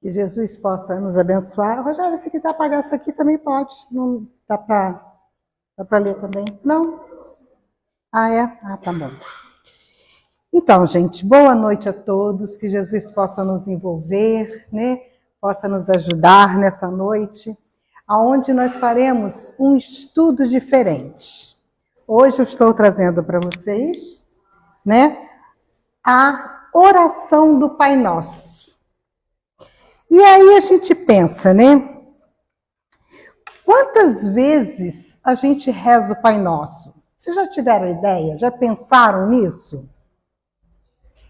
Que Jesus possa nos abençoar. Rogério, se quiser apagar isso aqui também pode. Não dá para ler também? Não? Ah, é? Ah, tá bom. Então, gente, boa noite a todos. Que Jesus possa nos envolver, né? Possa nos ajudar nessa noite, aonde nós faremos um estudo diferente. Hoje eu estou trazendo para vocês, né, a oração do Pai Nosso. E aí a gente pensa, né? Quantas vezes a gente reza o Pai Nosso? Vocês já tiveram ideia? Já pensaram nisso?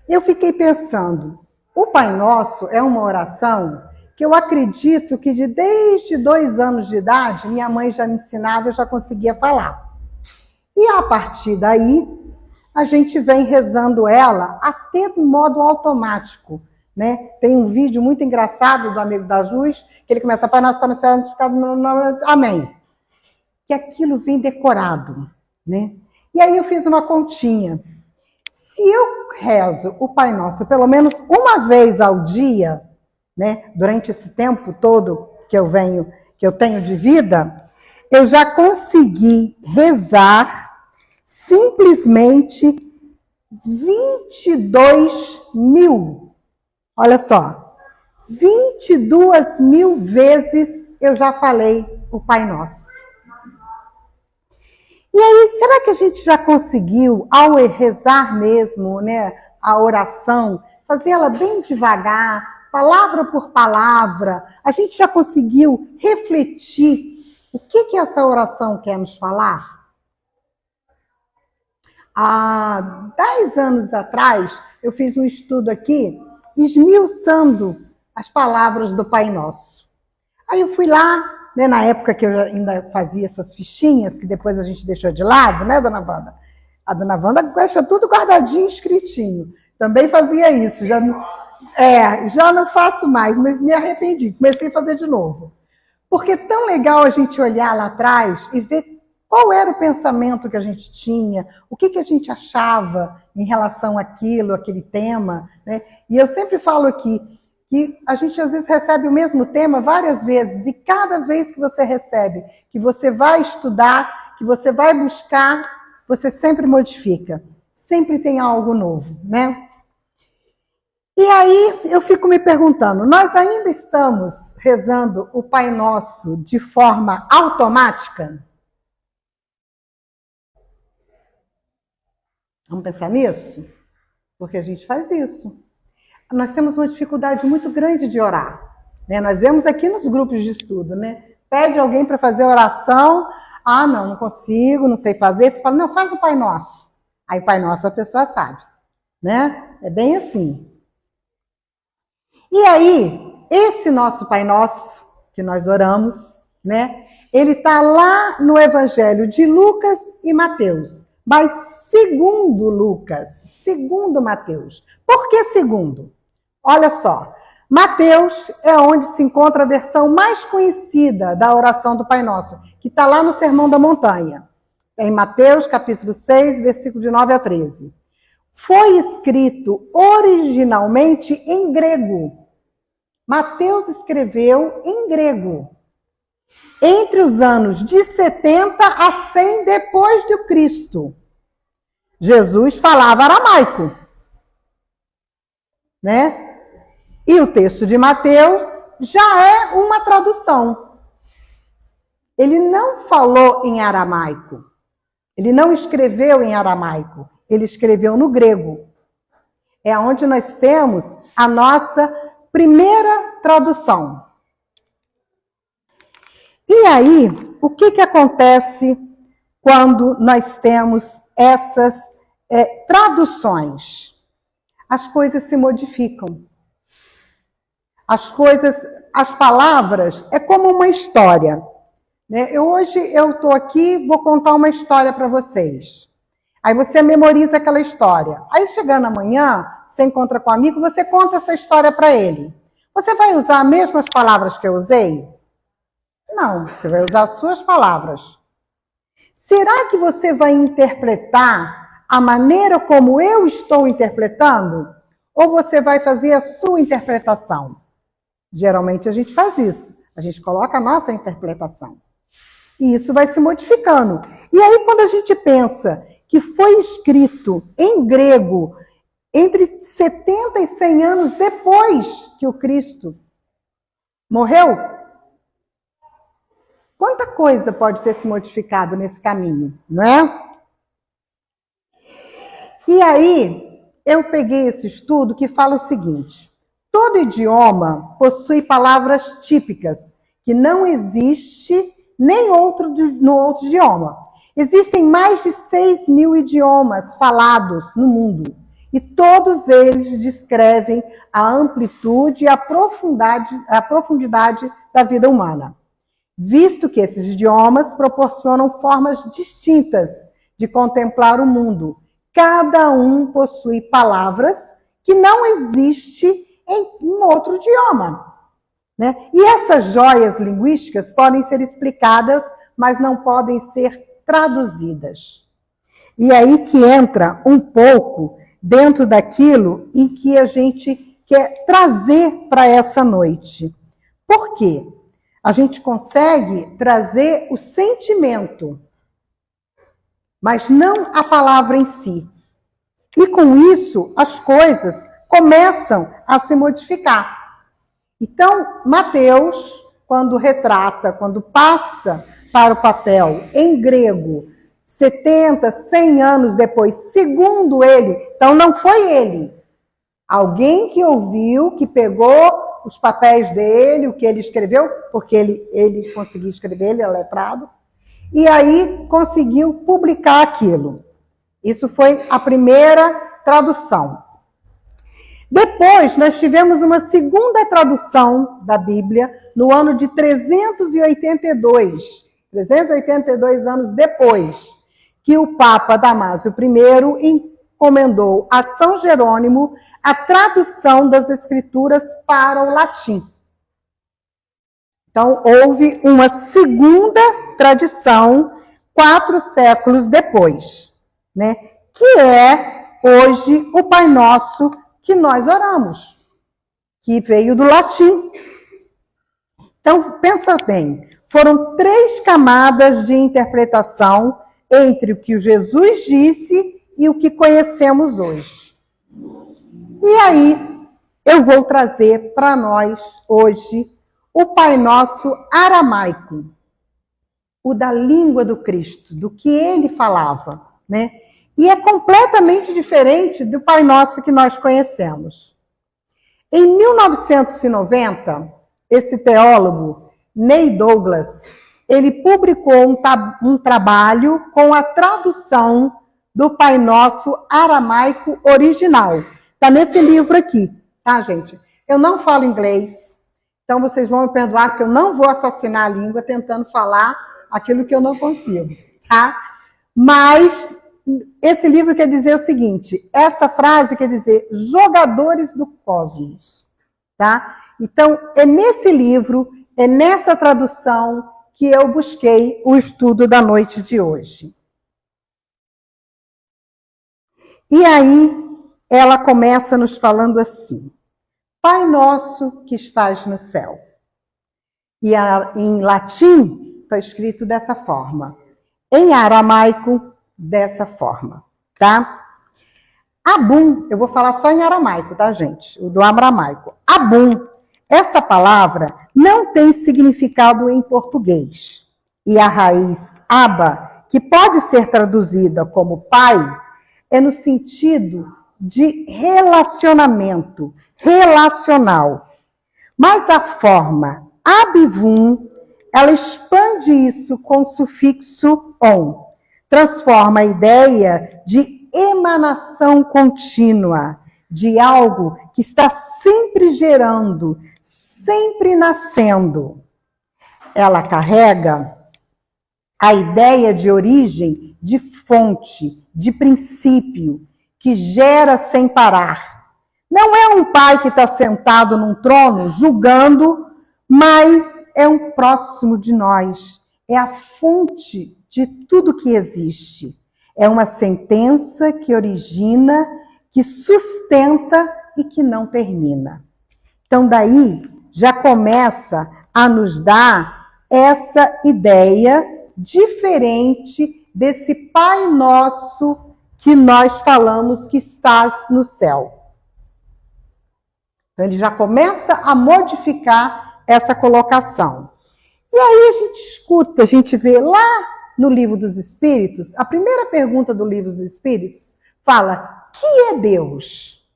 Eu fiquei pensando, o Pai Nosso é uma oração que eu acredito que desde 2 anos de idade, minha mãe já me ensinava, eu já conseguia falar. E a partir daí, a gente vem rezando ela até do modo automático. Né? Tem um vídeo muito engraçado do Amigo da Luz, que ele começa, Pai Nosso está no céu, santificado amém. Que aquilo vem decorado. Né? E aí eu fiz uma continha. Se eu rezo o Pai Nosso pelo menos uma vez ao dia, né, durante esse tempo todo que eu tenho de vida, eu já consegui rezar simplesmente 22 mil. Olha só, 22 mil vezes eu já falei o Pai Nosso. E aí, será que a gente já conseguiu, ao rezar mesmo, né, a oração, fazer ela bem devagar, palavra por palavra, a gente já conseguiu refletir o que essa oração quer nos falar? Há 10 anos atrás, eu fiz um estudo aqui, esmiuçando as palavras do Pai Nosso. Aí eu fui lá, né, na época que eu ainda fazia essas fichinhas, que depois a gente deixou de lado, né, Dona Wanda? A Dona Wanda deixa tudo guardadinho, escritinho. Também fazia isso. Já não faço mais, mas me arrependi. Comecei a fazer de novo. Porque é tão legal a gente olhar lá atrás e ver qual era o pensamento que a gente tinha, o que a gente achava em relação àquilo, aquele tema. Né? E eu sempre falo aqui, que a gente às vezes recebe o mesmo tema várias vezes, e cada vez que você recebe, que você vai estudar, que você vai buscar, você sempre modifica. Sempre tem algo novo, né? E aí eu fico me perguntando, nós ainda estamos rezando o Pai Nosso de forma automática? Vamos pensar nisso? Porque a gente faz isso. Nós temos uma dificuldade muito grande de orar. Né? Nós vemos aqui nos grupos de estudo, né? Pede alguém para fazer oração, não consigo, não sei fazer. Você fala, não, faz o Pai Nosso. Aí o Pai Nosso a pessoa sabe. Né? É bem assim. E aí, esse nosso Pai Nosso, que nós oramos, né? Ele está lá no Evangelho de Lucas e Mateus. Mas segundo Lucas, segundo Mateus. Por que segundo? Olha só, Mateus é onde se encontra a versão mais conhecida da oração do Pai Nosso, que está lá no Sermão da Montanha. Em Mateus, capítulo 6, versículo de 9 a 13. Foi escrito originalmente em grego. Mateus escreveu em grego. Entre os anos de 70 a 100 depois de Cristo. Jesus falava aramaico. Né? E o texto de Mateus já é uma tradução. Ele não falou em aramaico. Ele não escreveu em aramaico. Ele escreveu no grego. É onde nós temos a nossa primeira tradução. E aí, o que acontece quando nós temos essas traduções? As coisas se modificam. As palavras é como uma história. Né? Hoje eu estou aqui, vou contar uma história para vocês. Aí você memoriza aquela história. Aí chegando amanhã, você encontra com um amigo, você conta essa história para ele. Você vai usar as mesmas palavras que eu usei? Não, você vai usar as suas palavras. Será que você vai interpretar a maneira como eu estou interpretando? Ou você vai fazer a sua interpretação? Geralmente a gente faz isso. A gente coloca a nossa interpretação. E isso vai se modificando. E aí, quando a gente pensa que foi escrito em grego entre 70 e 100 anos depois que o Cristo morreu, quanta coisa pode ter se modificado nesse caminho, não é? E aí, eu peguei esse estudo que fala o seguinte: todo idioma possui palavras típicas que não existe nem no outro idioma. Existem mais de 6.000 idiomas falados no mundo e todos eles descrevem a amplitude e a profundidade da vida humana, visto que esses idiomas proporcionam formas distintas de contemplar o mundo. Cada um possui palavras que não existem em um outro idioma, né? E essas joias linguísticas podem ser explicadas, mas não podem ser traduzidas. E aí que entra um pouco dentro daquilo em que a gente quer trazer para essa noite. Por quê? A gente consegue trazer o sentimento, mas não a palavra em si. E com isso, as coisas começam a se modificar. Então, Mateus, quando retrata, quando passa para o papel em grego, 70, 100 anos depois, segundo ele, então não foi ele. Alguém que ouviu, que pegou os papéis dele, o que ele escreveu, porque ele conseguiu escrever, ele é letrado, e aí conseguiu publicar aquilo. Isso foi a primeira tradução. Depois, nós tivemos uma segunda tradução da Bíblia no ano de 382 anos depois, que o Papa Damásio I encomendou a São Jerônimo a tradução das Escrituras para o latim. Então, houve uma segunda tradição 4 séculos depois, né? Que é hoje o Pai Nosso que nós oramos, que veio do latim. Então, pensa bem, foram 3 camadas de interpretação entre o que Jesus disse e o que conhecemos hoje. E aí, eu vou trazer para nós hoje o Pai Nosso aramaico, o da língua do Cristo, do que ele falava, né? E é completamente diferente do Pai Nosso que nós conhecemos. Em 1990, esse teólogo, Neil Douglas, ele publicou um trabalho com a tradução do Pai Nosso aramaico original. Está nesse livro aqui, tá, gente? Eu não falo inglês, então vocês vão me perdoar que eu não vou assassinar a língua tentando falar aquilo que eu não consigo, tá? Mas esse livro quer dizer o seguinte, essa frase quer dizer jogadores do cosmos, tá? Então, é nesse livro, é nessa tradução que eu busquei o estudo da noite de hoje. E aí, ela começa nos falando assim: Pai nosso que estás no céu. E em latim está escrito dessa forma. Em aramaico, dessa forma, tá? Abum, eu vou falar só em aramaico, tá, gente? O do aramaico. Abum, essa palavra não tem significado em português. E a raiz aba, que pode ser traduzida como pai, é no sentido de relacionamento, relacional. Mas a forma abivum, ela expande isso com o sufixo on. Transforma a ideia de emanação contínua, de algo que está sempre gerando, sempre nascendo. Ela carrega a ideia de origem, de fonte, de princípio, que gera sem parar. Não é um pai que está sentado num trono julgando, mas é um próximo de nós. É a fonte de tudo que existe. É uma sentença que origina, que sustenta e que não termina. Então, daí, já começa a nos dar essa ideia diferente desse Pai Nosso que nós falamos que estás no céu. Então, ele já começa a modificar essa colocação. E aí a gente escuta, a gente vê lá no Livro dos Espíritos, a primeira pergunta do Livro dos Espíritos fala: que é Deus?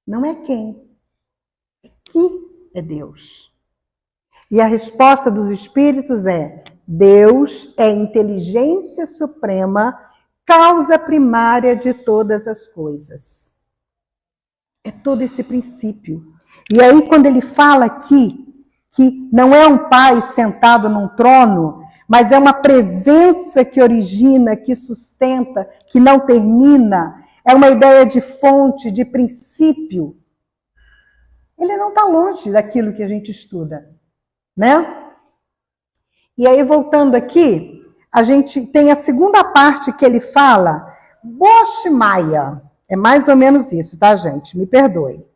Não é quem, é que é Deus. E a resposta dos Espíritos é: Deus é inteligência suprema, causa primária de todas as coisas. É todo esse princípio. E aí, quando ele fala aqui que não é um pai sentado num trono, mas é uma presença que origina, que sustenta, que não termina, é uma ideia de fonte, de princípio. Ele não está longe daquilo que a gente estuda, né? E aí, voltando aqui, a gente tem a segunda parte que ele fala, Boshmaya. É mais ou menos isso, tá, gente? Me perdoe.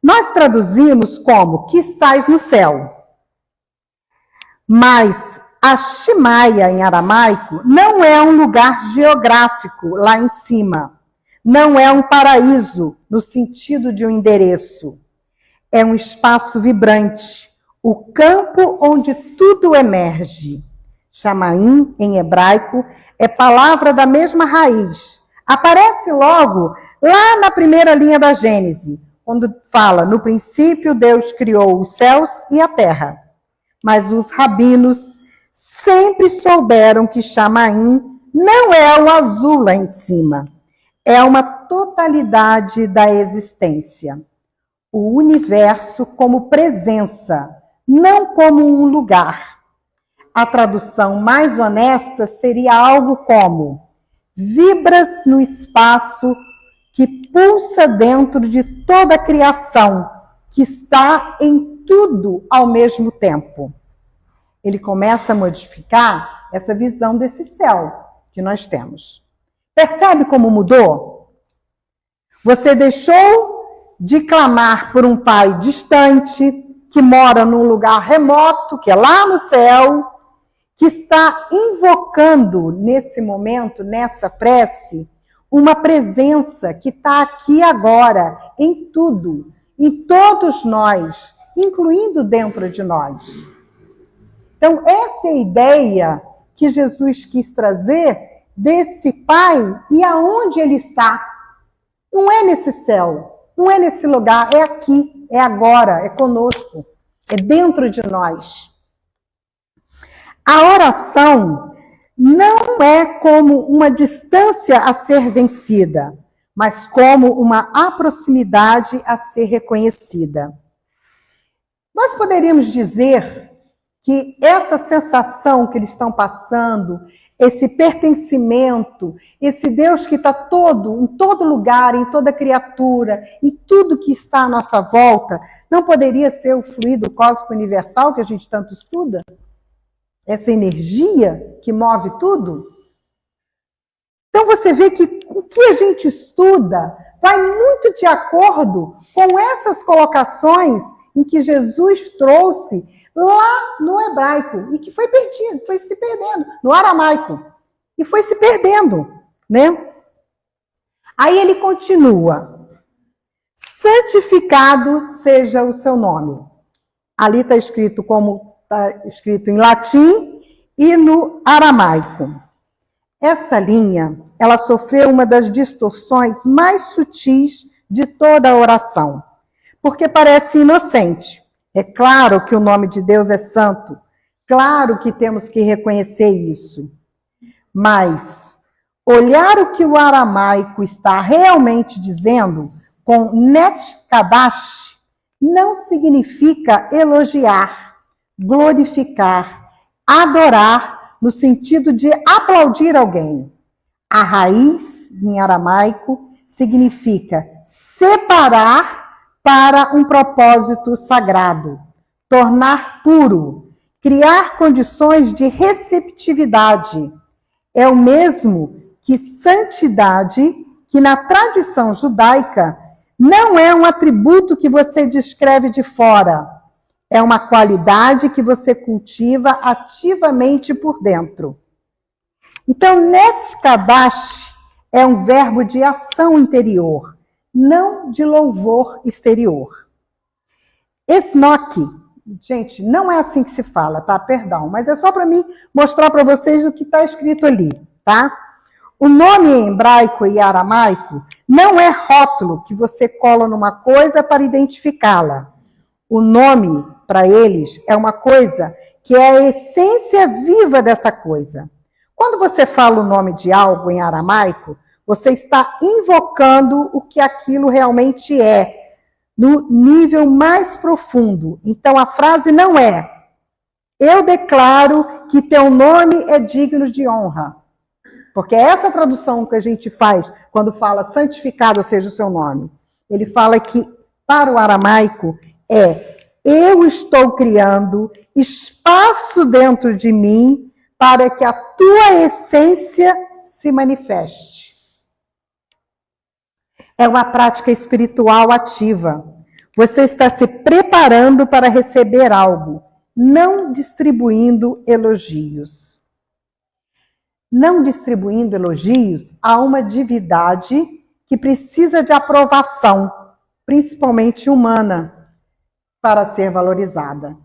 Nós traduzimos como que estás no céu. Mas a Shimaya, em aramaico, não é um lugar geográfico lá em cima. Não é um paraíso, no sentido de um endereço. É um espaço vibrante, o campo onde tudo emerge. Shamaim, em hebraico, é palavra da mesma raiz. Aparece logo lá na primeira linha da Gênese, quando fala: no princípio Deus criou os céus e a terra. Mas os rabinos sempre souberam que Shamaim não é o azul lá em cima. É uma totalidade da existência. O universo como presença, não como um lugar. A tradução mais honesta seria algo como: vibras no espaço que pulsa dentro de toda a criação, que está em tudo ao mesmo tempo. Ele começa a modificar essa visão desse céu que nós temos. Percebe como mudou? Você deixou de clamar por um pai distante, que mora num lugar remoto, que é lá no céu, que está invocando nesse momento, nessa prece, uma presença que está aqui agora, em tudo, em todos nós, incluindo dentro de nós. Então, essa é a ideia que Jesus quis trazer desse Pai e aonde ele está. Não é nesse céu, não é nesse lugar, é aqui, é agora, é conosco, é dentro de nós. A oração não é como uma distância a ser vencida, mas como uma proximidade a ser reconhecida. Nós poderíamos dizer que essa sensação que eles estão passando, esse pertencimento, esse Deus que está em todo lugar, em toda criatura, em tudo que está à nossa volta, não poderia ser o fluido cósmico universal que a gente tanto estuda? Essa energia que move tudo? Então você vê que o que a gente estuda vai muito de acordo com essas colocações em que Jesus trouxe lá no hebraico, e que foi perdido, foi se perdendo, no aramaico, e foi se perdendo, né? Aí ele continua: santificado seja o seu nome. Ali está escrito como está escrito em latim e no aramaico. Essa linha, ela sofreu uma das distorções mais sutis de toda a oração, porque parece inocente. É claro que o nome de Deus é santo, claro que temos que reconhecer isso. Mas olhar o que o aramaico está realmente dizendo com Netkadash não significa elogiar, glorificar, adorar, no sentido de aplaudir alguém. A raiz, em aramaico, significa separar para um propósito sagrado, tornar puro, criar condições de receptividade. É o mesmo que santidade, que na tradição judaica não é um atributo que você descreve de fora, É uma qualidade que você cultiva ativamente por dentro. Então, Netzkadash é um verbo de ação interior, não de louvor exterior. Esnoque, gente, não é assim que se fala, tá? Perdão, mas é só para mim mostrar para vocês o que está escrito ali, tá? O nome em hebraico e aramaico não é rótulo que você cola numa coisa para identificá-la. O nome, para eles, é uma coisa que é a essência viva dessa coisa. Quando você fala o nome de algo em aramaico, você está invocando o que aquilo realmente é, no nível mais profundo. Então, a frase não é: eu declaro que teu nome é digno de honra. Porque é essa tradução que a gente faz quando fala santificado seja o seu nome. Ele fala que, para o aramaico, eu estou criando espaço dentro de mim para que a tua essência se manifeste. É uma prática espiritual ativa. Você está se preparando para receber algo, não distribuindo elogios. Não distribuindo elogios a uma divindade que precisa de aprovação, principalmente humana, para ser valorizada.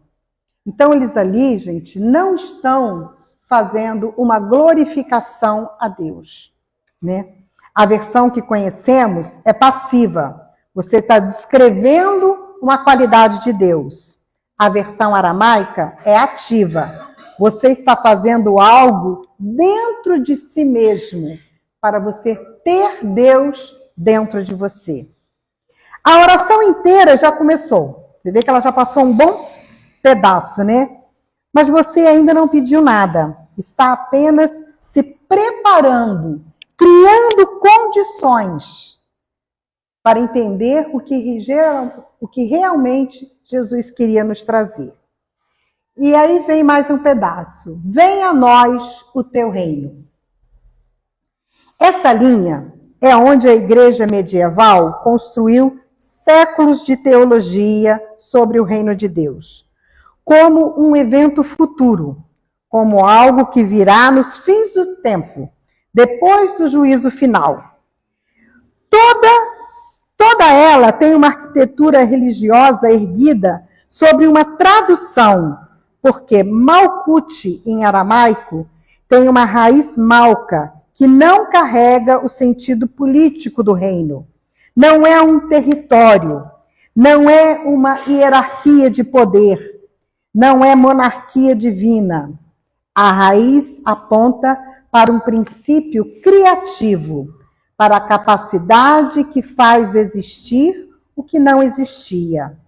Então, eles ali, gente, não estão fazendo uma glorificação a Deus, né? A versão que conhecemos é passiva. Você está descrevendo uma qualidade de Deus. A versão aramaica é ativa. Você está fazendo algo dentro de si mesmo, para você ter Deus dentro de você. A oração inteira já começou. Você vê que ela já passou um bom pedaço, né? Mas você ainda não pediu nada. Está apenas se preparando, criando condições para entender o que realmente Jesus queria nos trazer. E aí vem mais um pedaço. Venha a nós o teu reino. Essa linha é onde a igreja medieval construiu séculos de teologia sobre o reino de Deus, como um evento futuro, como algo que virá nos fins do tempo, depois do juízo final. Toda ela tem uma arquitetura religiosa erguida sobre uma tradução, porque Malkut, em aramaico, tem uma raiz malca, que não carrega o sentido político do reino. Não é um território, não é uma hierarquia de poder, não é monarquia divina. A raiz aponta para um princípio criativo, para a capacidade que faz existir o que não existia.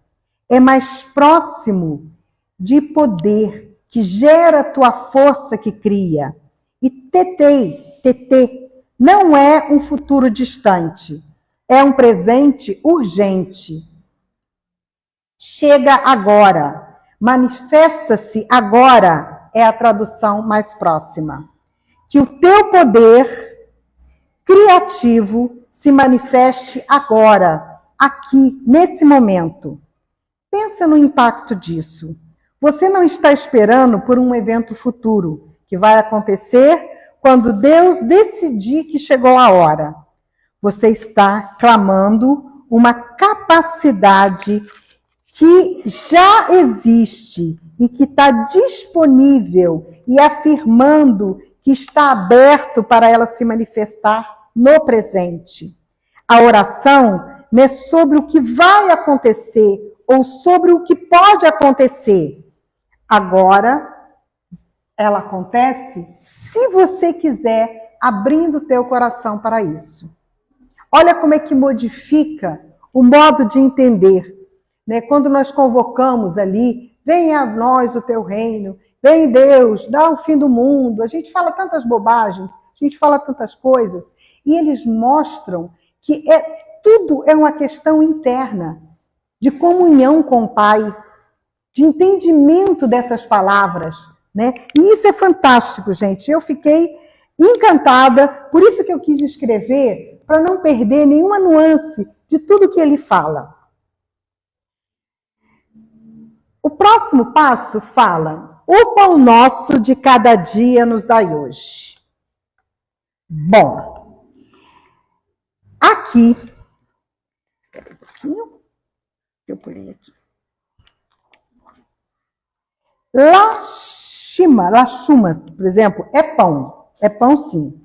É mais próximo de poder, que gera tua força que cria. E Tetê, não é um futuro distante, é um presente urgente. Chega agora, manifesta-se agora, é a tradução mais próxima. Que o teu poder criativo se manifeste agora, aqui, nesse momento. Pensa no impacto disso. Você não está esperando por um evento futuro, que vai acontecer quando Deus decidir que chegou a hora. Você está clamando uma capacidade que já existe e que está disponível e afirmando que está aberto para ela se manifestar no presente. A oração não é sobre o que vai acontecer ou sobre o que pode acontecer. Agora, ela acontece se você quiser, abrindo o teu coração para isso. Olha como é que modifica o modo de entender. Né? Quando nós convocamos ali, venha a nós o teu reino, vem Deus, dá o fim do mundo. A gente fala tantas bobagens, a gente fala tantas coisas, e eles mostram que tudo é uma questão interna, de comunhão com o Pai, de entendimento dessas palavras, né? E isso é fantástico, gente. Eu fiquei encantada, por isso que eu quis escrever, para não perder nenhuma nuance de tudo que ele fala. O próximo passo fala: o pão nosso de cada dia nos dai hoje. Bom, aqui, peraí um pouquinho, eu pulei aqui. Lachuma, por exemplo, é pão. É pão sim.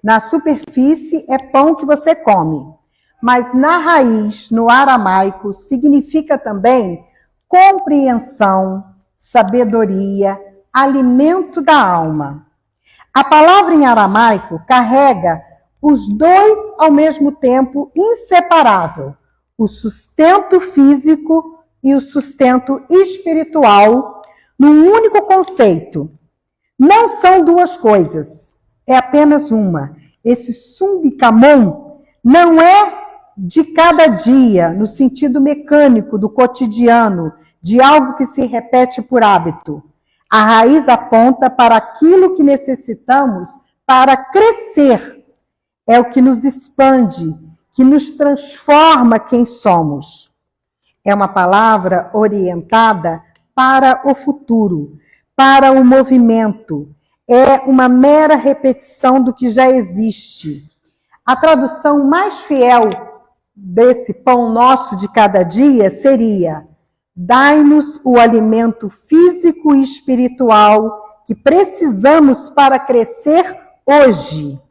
Na superfície é pão que você come. Mas na raiz, no aramaico, significa também compreensão, sabedoria, alimento da alma. A palavra em aramaico carrega os dois ao mesmo tempo, inseparável: o sustento físico e o sustento espiritual, num único conceito. Não são duas coisas, é apenas uma. Esse sumbikamon não é de cada dia, no sentido mecânico do cotidiano, de algo que se repete por hábito. A raiz aponta para aquilo que necessitamos para crescer. É o que nos expande, que nos transforma quem somos. É uma palavra orientada para o futuro, para o movimento. É uma mera repetição do que já existe. A tradução mais fiel desse pão nosso de cada dia seria: dai-nos o alimento físico e espiritual que precisamos para crescer hoje.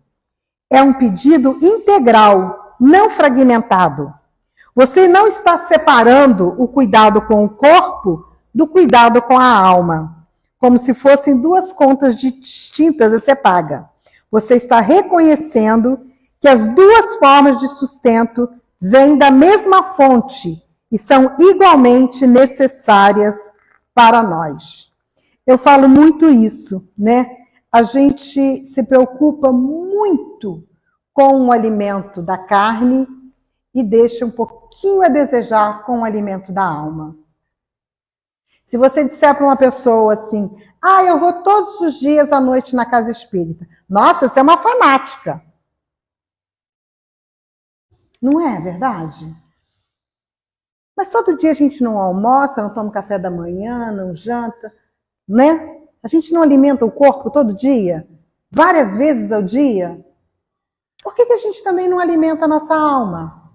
É um pedido integral, não fragmentado. Você não está separando o cuidado com o corpo do cuidado com a alma, como se fossem duas contas distintas a ser paga. Você está reconhecendo que as duas formas de sustento vêm da mesma fonte e são igualmente necessárias para nós. Eu falo muito isso, né? A gente se preocupa muito com o alimento da carne e deixa um pouquinho a desejar com o alimento da alma. Se você disser para uma pessoa assim: eu vou todos os dias à noite na casa espírita. Nossa, você é uma fanática. Não é verdade? Mas todo dia a gente não almoça, não toma café da manhã, não janta, né? A gente não alimenta o corpo todo dia? Várias vezes ao dia? Por que a gente também não alimenta a nossa alma?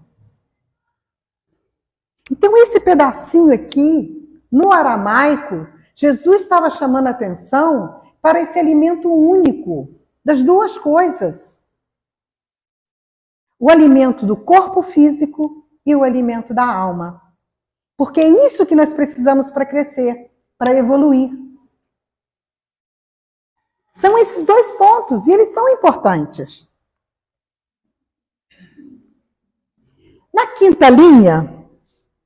Então esse pedacinho aqui, no aramaico, Jesus estava chamando a atenção para esse alimento único das duas coisas. O alimento do corpo físico e o alimento da alma. Porque é isso que nós precisamos para crescer, para evoluir. São esses dois pontos, e eles são importantes. Na quinta linha,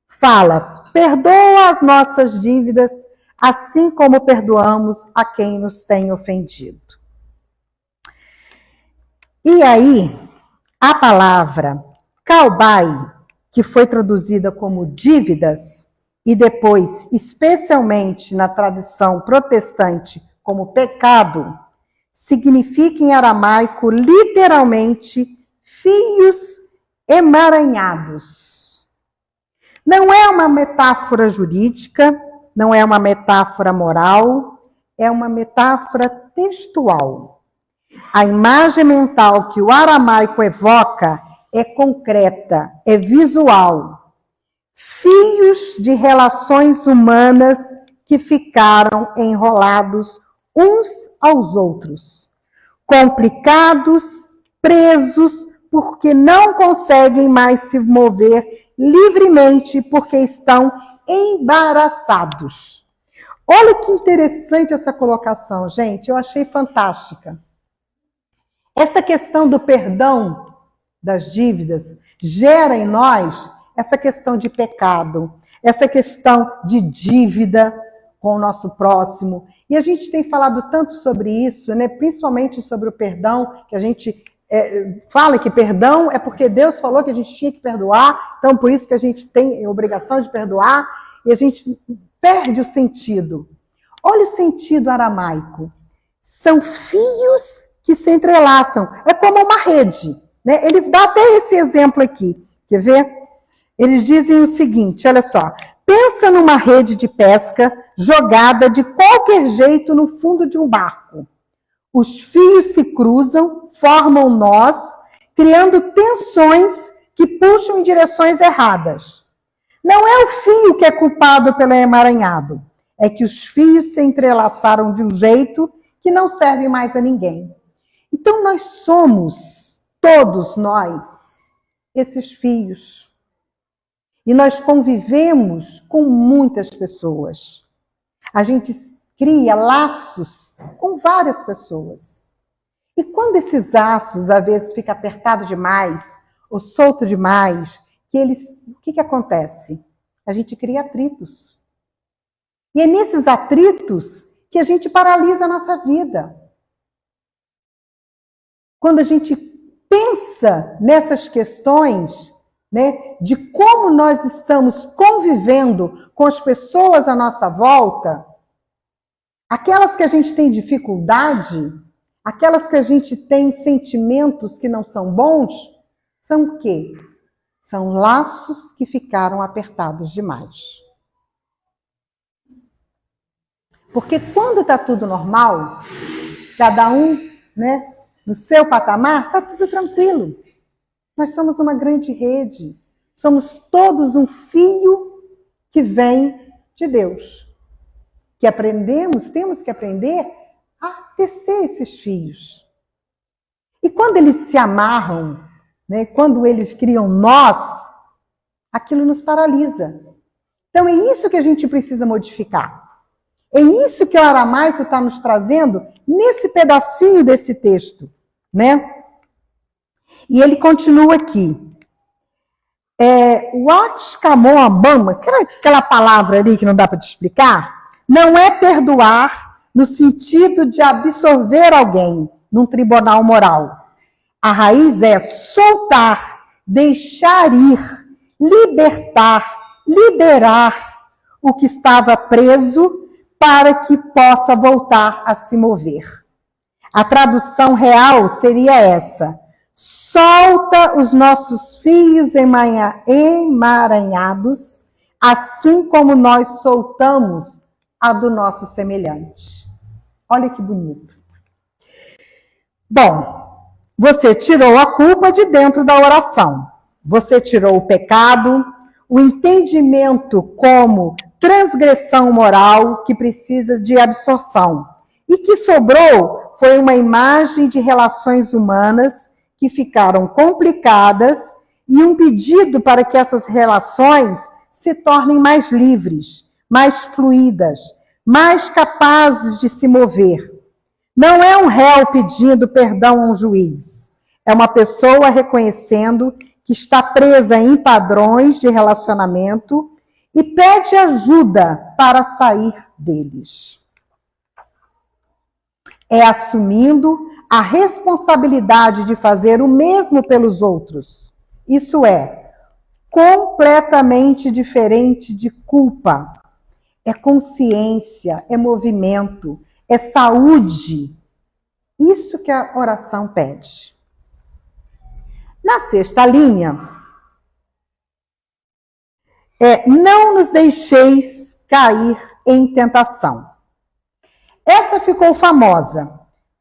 fala: perdoa as nossas dívidas, assim como perdoamos a quem nos tem ofendido. E aí, a palavra kaubai, que foi traduzida como dívidas, e depois, especialmente na tradução protestante, como pecado, significa em aramaico literalmente fios emaranhados. Não é uma metáfora jurídica, não é uma metáfora moral, é uma metáfora textual. A imagem mental que o aramaico evoca é concreta, é visual. Fios de relações humanas que ficaram enrolados uns aos outros, complicados, presos, porque não conseguem mais se mover livremente, porque estão embaraçados. Olha que interessante essa colocação, gente, eu achei fantástica. Essa questão do perdão das dívidas gera em nós essa questão de pecado, essa questão de dívida com o nosso próximo. E a gente tem falado tanto sobre isso, né? Principalmente sobre o perdão, que a gente fala que perdão é porque Deus falou que a gente tinha que perdoar, então por isso que a gente tem a obrigação de perdoar, e a gente perde o sentido. Olha o sentido aramaico. São fios que se entrelaçam. É como uma rede, né? Ele dá até esse exemplo aqui. Quer ver? Eles dizem o seguinte, olha só: Pensa numa rede de pesca jogada de qualquer jeito no fundo de um barco. Os fios se cruzam, formam nós, criando tensões que puxam em direções erradas. Não é o fio que é culpado pelo emaranhado, é que os fios se entrelaçaram de um jeito que não serve mais a ninguém. Então nós somos, todos nós, esses fios. E nós convivemos com muitas pessoas. A gente cria laços com várias pessoas. E quando esses laços, às vezes, ficam apertados demais, ou solto demais, o que acontece? A gente cria atritos. E é nesses atritos que a gente paralisa a nossa vida. Quando a gente pensa nessas questões, né, de como nós estamos convivendo com as pessoas à nossa volta, aquelas que a gente tem dificuldade, aquelas que a gente tem sentimentos que não são bons, são o quê? São laços que ficaram apertados demais. Porque quando está tudo normal, cada um, né, no seu patamar, está tudo tranquilo. Nós somos uma grande rede. Somos todos um fio que vem de Deus. Que temos que aprender a tecer esses fios. E quando eles se amarram, né, quando eles criam nós, aquilo nos paralisa. Então é isso que a gente precisa modificar. É isso que o aramaico está nos trazendo nesse pedacinho desse texto, né? E ele continua aqui. O Atkamon, aquela palavra ali que não dá para te explicar, não é perdoar no sentido de absorver alguém num tribunal moral. A raiz é soltar, deixar ir, libertar, liberar o que estava preso para que possa voltar a se mover. A tradução real seria essa: solta os nossos fios emaranhados, assim como nós soltamos a do nosso semelhante. Olha que bonito. Bom, você tirou a culpa de dentro da oração. Você tirou o pecado, o entendimento como transgressão moral que precisa de absorção. E que sobrou foi uma imagem de relações humanas que ficaram complicadas e um pedido para que essas relações se tornem mais livres, mais fluídas, mais capazes de se mover. Não é um réu pedindo perdão a um juiz. É uma pessoa reconhecendo que está presa em padrões de relacionamento e pede ajuda para sair deles. É assumindo a responsabilidade de fazer o mesmo pelos outros. Isso é completamente diferente de culpa. É consciência, é movimento, é saúde. Isso que a oração pede. Na sexta linha, não nos deixeis cair em tentação. Essa ficou famosa,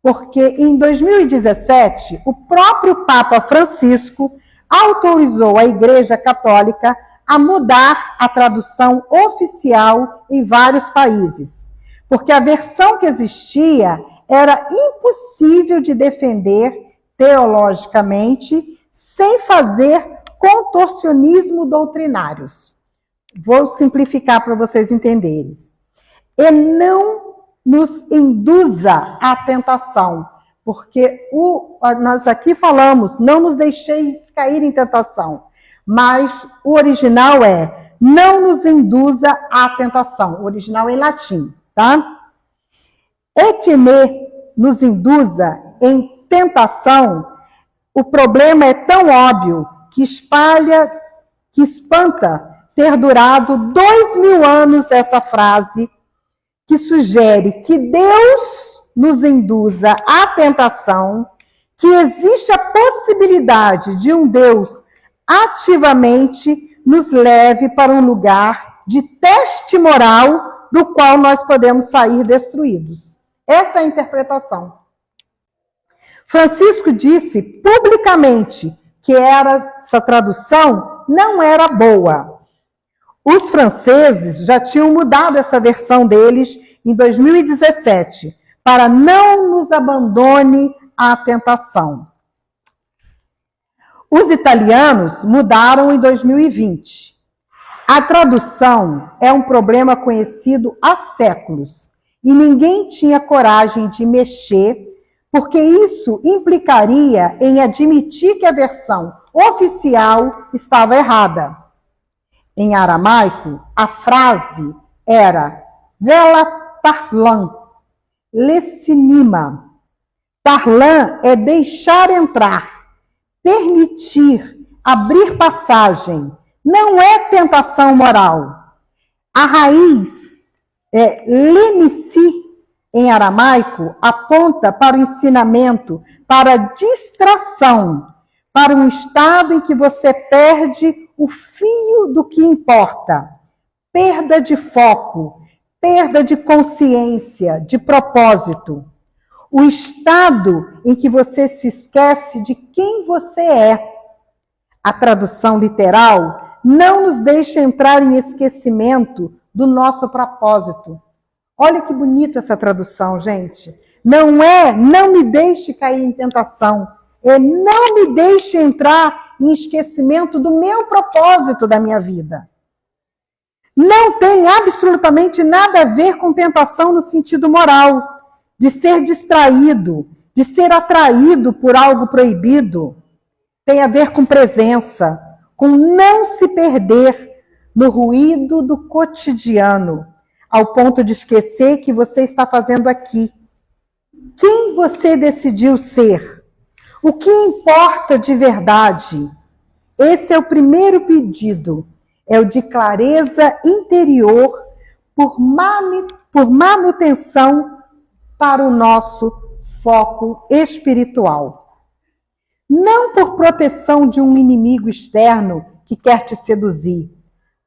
porque em 2017, o próprio Papa Francisco autorizou a Igreja Católica a mudar a tradução oficial em vários países, porque a versão que existia era impossível de defender teologicamente sem fazer contorcionismo doutrinários. Vou simplificar para vocês entenderem. E não nos induza à tentação, porque nós aqui falamos, não nos deixeis cair em tentação, mas o original é, não nos induza à tentação. O original é em latim, tá? Etne nos induza em tentação, o problema é tão óbvio que espanta ter durado 2000 anos essa frase, que sugere que Deus nos induza à tentação, que existe a possibilidade de um Deus ativamente nos leve para um lugar de teste moral do qual nós podemos sair destruídos. Essa é a interpretação. Francisco disse publicamente que essa tradução não era boa. Os franceses já tinham mudado essa versão deles em 2017, para não nos abandone à tentação. Os italianos mudaram em 2020. A tradução é um problema conhecido há séculos e ninguém tinha coragem de mexer, porque isso implicaria em admitir que a versão oficial estava errada. Em aramaico, a frase era Vela Tarlan, Lesinima. Tarlan é deixar entrar, permitir, abrir passagem. Não é tentação moral. A raiz lenici, em aramaico, aponta para o ensinamento, para a distração, para um estado em que você perde o fio do que importa. Perda de foco, perda de consciência, de propósito. O estado em que você se esquece de quem você é. A tradução literal não nos deixa entrar em esquecimento do nosso propósito. Olha que bonita essa tradução, gente. Não é não me deixe cair em tentação, é não me deixe entrar em esquecimento do meu propósito da minha vida. Não tem absolutamente nada a ver com tentação no sentido moral, de ser distraído, de ser atraído por algo proibido. Tem a ver com presença, com não se perder no ruído do cotidiano, ao ponto de esquecer que você está fazendo aqui. Quem você decidiu ser? O que importa de verdade? Esse é o primeiro pedido, é o de clareza interior por manutenção para o nosso foco espiritual. Não por proteção de um inimigo externo que quer te seduzir.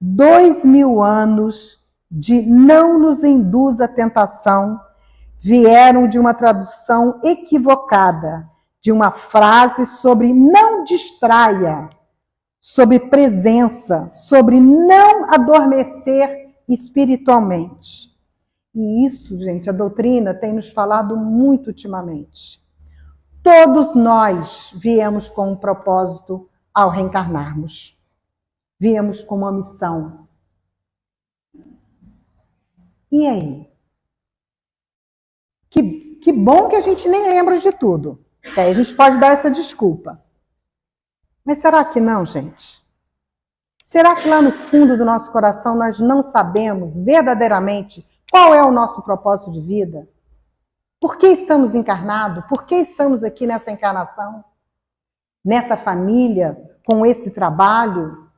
2000 anos de não nos induz à tentação vieram de uma tradução equivocada, de uma frase sobre não distraia, sobre presença, sobre não adormecer espiritualmente. E isso, gente, a doutrina tem nos falado muito ultimamente. Todos nós viemos com um propósito ao reencarnarmos. Viemos com uma missão. E aí? Que bom que a gente nem lembra de tudo. A gente pode dar essa desculpa. Mas será que não, gente? Será que lá no fundo do nosso coração nós não sabemos verdadeiramente qual é o nosso propósito de vida? Por que estamos encarnados? Por que estamos aqui nessa encarnação? Nessa família, com esse trabalho,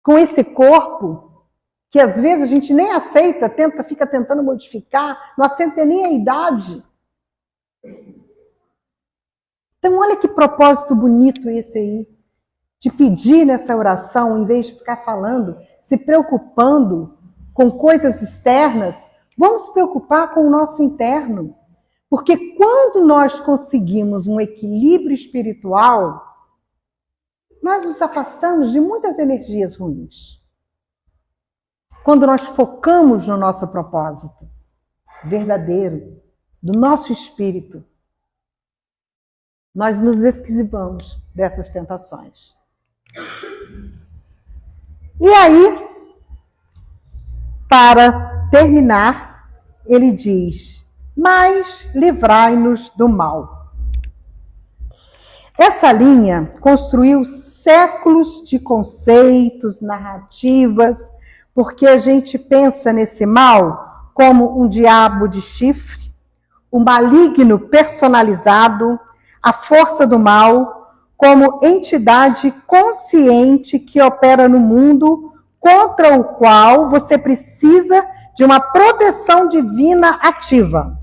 com esse corpo, que às vezes a gente nem aceita, fica tentando modificar, não aceita nem a idade. Então, olha que propósito bonito esse aí, de pedir nessa oração, em vez de ficar falando, se preocupando com coisas externas, vamos se preocupar com o nosso interno. Porque quando nós conseguimos um equilíbrio espiritual, nós nos afastamos de muitas energias ruins. Quando nós focamos no nosso propósito verdadeiro, do nosso espírito, nós nos esquivamos dessas tentações. E aí, para terminar, ele diz: mas livrai-nos do mal. Essa linha construiu séculos de conceitos, narrativas, porque a gente pensa nesse mal como um diabo de chifre, um maligno personalizado, a força do mal, como entidade consciente que opera no mundo, contra o qual você precisa de uma proteção divina ativa.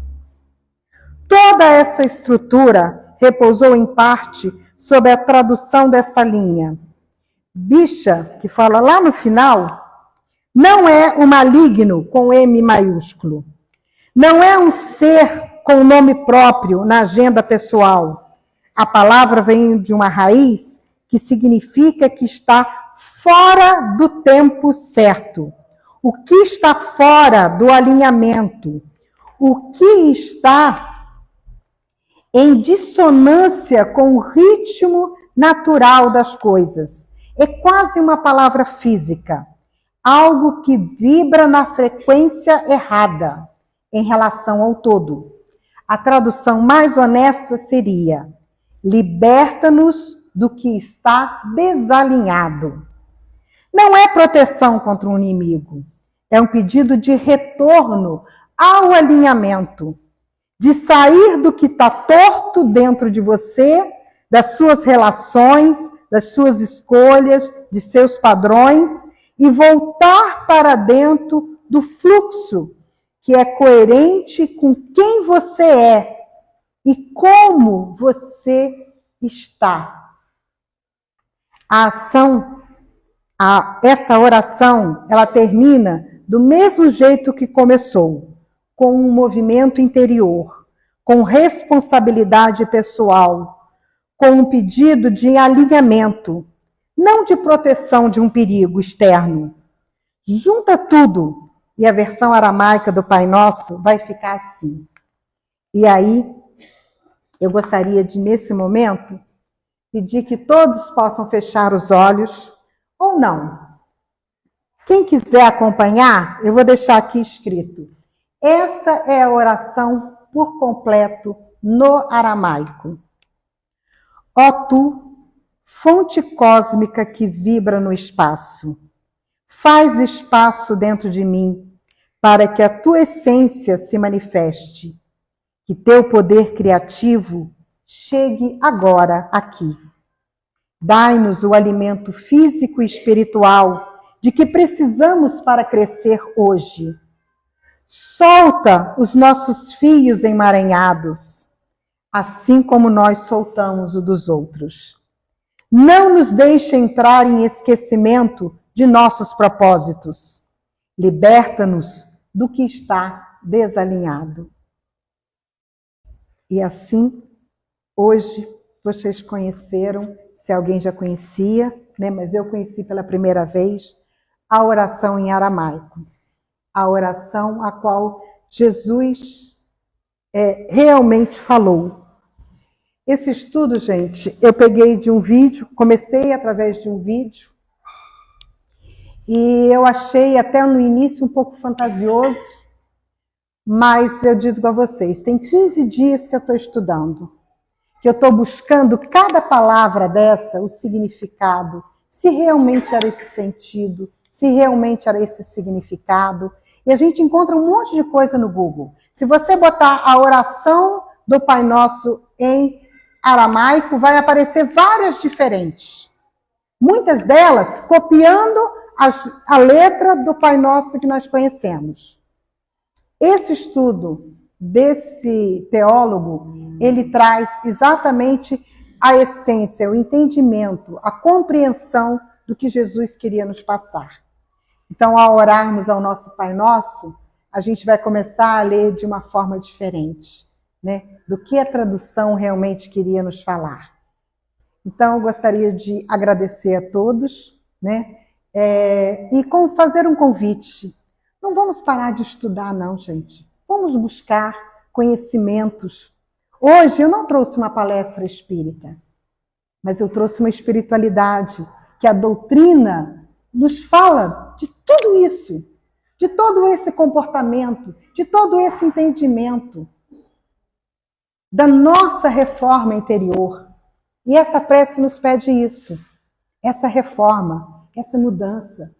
Toda essa estrutura repousou em parte sobre a tradução dessa linha. Bicha, que fala lá no final, Não é o maligno com M maiúsculo. Não é um ser com nome próprio na agenda pessoal. A palavra vem de uma raiz que significa que está fora do tempo certo. O que está fora do alinhamento. O que está em dissonância com o ritmo natural das coisas. É quase uma palavra física. Algo que vibra na frequência errada em relação ao todo. A tradução mais honesta seria: liberta-nos do que está desalinhado. Não é proteção contra um inimigo, é um pedido de retorno ao alinhamento, de sair do que está torto dentro de você, das suas relações, das suas escolhas, de seus padrões, e voltar para dentro do fluxo que é coerente com quem você é e como você está. Essa oração, ela termina do mesmo jeito que começou, com um movimento interior, com responsabilidade pessoal, com um pedido de alinhamento, não de proteção de um perigo externo. Junta tudo e a versão aramaica do Pai Nosso vai ficar assim. E aí, eu gostaria de, nesse momento, pedir que todos possam fechar os olhos, ou não. Quem quiser acompanhar, eu vou deixar aqui escrito. Essa é a oração por completo no aramaico. Ó tu, fonte cósmica que vibra no espaço, faz espaço dentro de mim para que a tua essência se manifeste, que teu poder criativo chegue agora aqui. Dai-nos o alimento físico e espiritual de que precisamos para crescer hoje. Solta os nossos fios emaranhados, assim como nós soltamos o dos outros. Não nos deixe entrar em esquecimento de nossos propósitos. Liberta-nos do que está desalinhado. E assim, hoje, vocês conheceram, se alguém já conhecia, né, mas eu conheci pela primeira vez, a oração em aramaico. A oração a qual Jesus realmente falou. Esse estudo, gente, eu peguei de um vídeo, comecei através de um vídeo, e eu achei até no início um pouco fantasioso, mas eu digo a vocês, tem 15 dias que eu estou estudando, que eu estou buscando cada palavra dessa, o significado, se realmente era esse sentido, se realmente era esse significado. E a gente encontra um monte de coisa no Google. Se você botar a oração do Pai Nosso em aramaico, vai aparecer várias diferentes. Muitas delas copiando a letra do Pai Nosso que nós conhecemos. Esse estudo desse teólogo, ele traz exatamente a essência, o entendimento, a compreensão do que Jesus queria nos passar. Então, ao orarmos ao nosso Pai Nosso, a gente vai começar a ler de uma forma diferente, né? Do que a tradução realmente queria nos falar. Então, eu gostaria de agradecer a todos, né? E fazer um convite. Não vamos parar de estudar, não, gente. Vamos buscar conhecimentos. Hoje eu não trouxe uma palestra espírita, mas eu trouxe uma espiritualidade que a doutrina nos fala de tudo isso, de todo esse comportamento, de todo esse entendimento, da nossa reforma interior. E essa prece nos pede isso, essa reforma, essa mudança.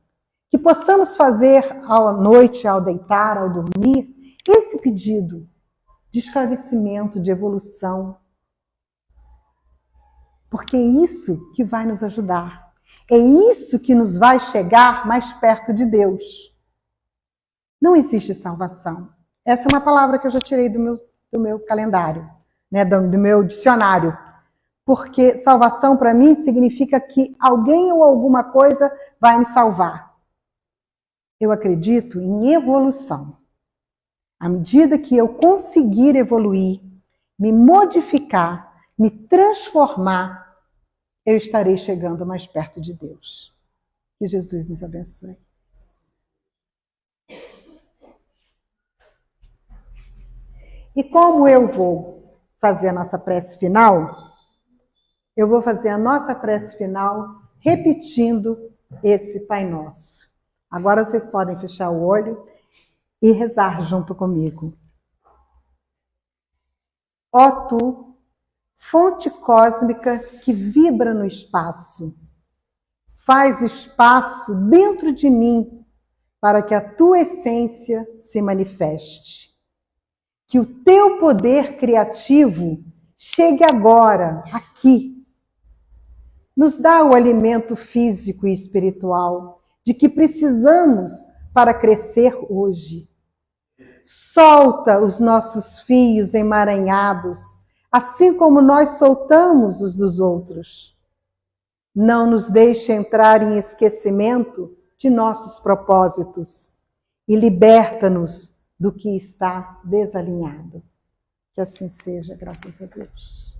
Que possamos fazer à noite, ao deitar, ao dormir, esse pedido de esclarecimento, de evolução. Porque é isso que vai nos ajudar. É isso que nos vai chegar mais perto de Deus. Não existe salvação. Essa é uma palavra que eu já tirei do meu calendário, né, do meu dicionário. Porque salvação para mim significa que alguém ou alguma coisa vai me salvar. Eu acredito em evolução. À medida que eu conseguir evoluir, me modificar, me transformar, eu estarei chegando mais perto de Deus. Que Jesus nos abençoe. E como eu vou fazer a nossa prece final, eu vou fazer a nossa prece final repetindo esse Pai Nosso. Agora vocês podem fechar o olho e rezar junto comigo. Ó Tu, fonte cósmica que vibra no espaço, faz espaço dentro de mim para que a Tua essência se manifeste. Que o Teu poder criativo chegue agora, aqui. Nos dá o alimento físico e espiritual de que precisamos para crescer hoje. Solta os nossos fios emaranhados, assim como nós soltamos os dos outros. Não nos deixe entrar em esquecimento de nossos propósitos e liberta-nos do que está desalinhado. Que assim seja, graças a Deus.